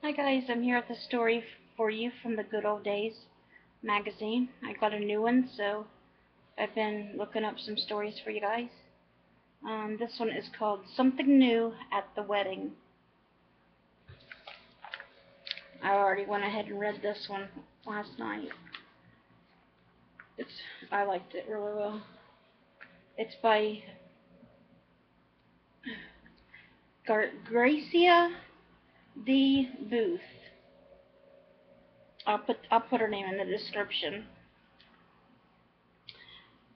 Hi guys, I'm here with a story for you from the Good Old Days magazine. I got a new one, so I've been looking up some stories for you guys. This one is called Something New at the Wedding. I already went ahead and read this one last night. I liked it really well. It's by Gracia the Booth. I'll put her name in the description.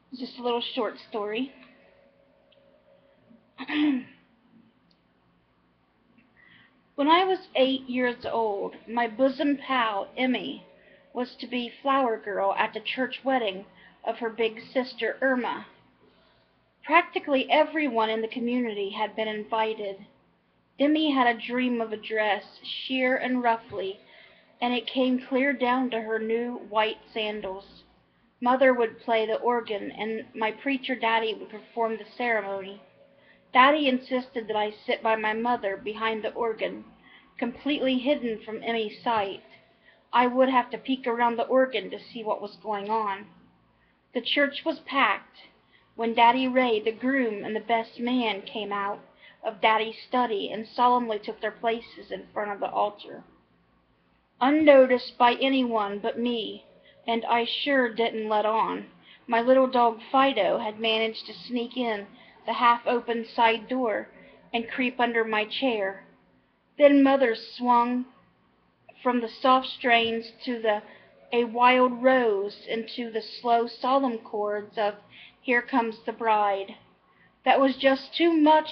It's just a little short story. When I was 8 years old, my bosom pal, Emmy, was to be flower girl at the church wedding of her big sister, Irma. Practically everyone in the community had been invited. Emmy had a dream of a dress, sheer and ruffly, and it came clear down to her new white sandals. Mother would play the organ, and my preacher daddy would perform the ceremony. Daddy insisted that I sit by my mother behind the organ, completely hidden from Emmy's sight. I would have to peek around the organ to see what was going on. The church was packed. When Daddy Ray, the groom, and the best man came out of Daddy's study and solemnly took their places in front of the altar. Unnoticed by anyone but me, and I sure didn't let on, my little dog Fido had managed to sneak in the half-open side door and creep under my chair. Then Mother swung from the soft strains to A Wild Rose into the slow, solemn chords of Here Comes the Bride. That was just too much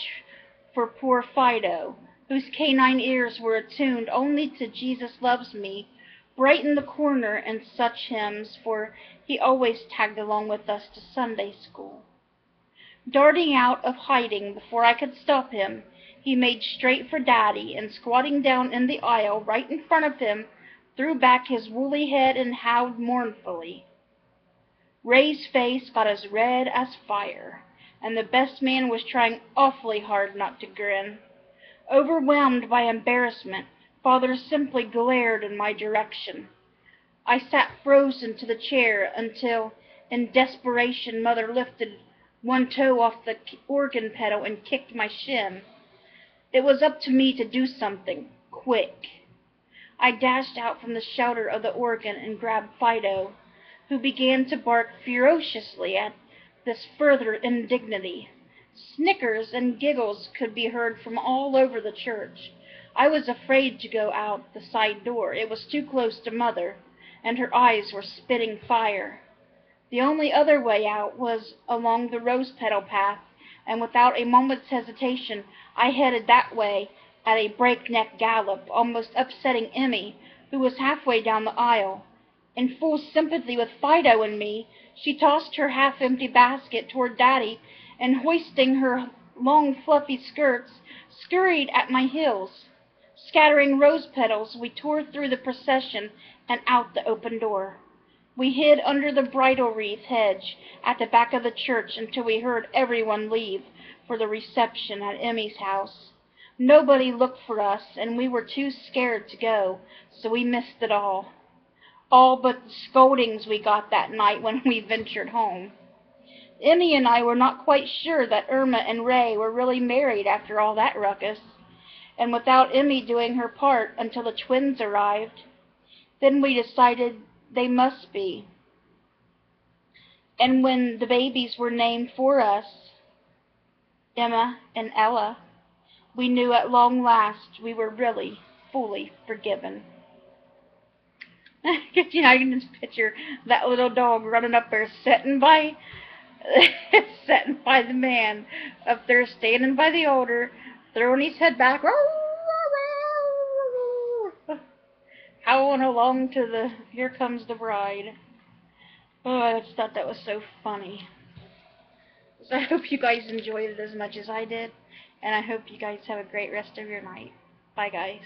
for poor Fido, whose canine ears were attuned only to Jesus Loves Me, Bright in the Corner, and such hymns, for he always tagged along with us to Sunday school. Darting out of hiding before I could stop him, he made straight for Daddy, and squatting down in the aisle right in front of him, threw back his woolly head and howled mournfully. Ray's face got as red as fire, and the best man was trying awfully hard not to grin. Overwhelmed by embarrassment, Father simply glared in my direction. I sat frozen to the chair until, in desperation, Mother lifted one toe off the organ pedal and kicked my shin. It was up to me to do something, quick. I dashed out from the shelter of the organ and grabbed Fido, who began to bark ferociously at this further indignity. Snickers and giggles could be heard from all over the church. I was afraid to go out the side door. It was too close to Mother, and her eyes were spitting fire. The only other way out was along the rose-petal path, and without a moment's hesitation, I headed that way at a breakneck gallop, almost upsetting Emmy, who was halfway down the aisle. In full sympathy with Fido and me, she tossed her half-empty basket toward Daddy, and hoisting her long fluffy skirts, scurried at my heels. Scattering rose petals, we tore through the procession and out the open door. We hid under the bridal wreath hedge at the back of the church until we heard everyone leave for the reception at Emmy's house. Nobody looked for us, and we were too scared to go, so we missed it all. All but the scoldings we got that night when we ventured home. Emmy and I were not quite sure that Irma and Ray were really married after all that ruckus, and without Emmy doing her part until the twins arrived. Then we decided they must be. And when the babies were named for us, Emma and Ella, we knew at long last we were really fully forgiven. Because, you know, I can just picture that little dog running up there, sitting by the man up there, standing by the altar, throwing his head back, howling along to the Here Comes the Bride. Oh, I just thought that was so funny. So I hope you guys enjoyed it as much as I did, and I hope you guys have a great rest of your night. Bye, guys.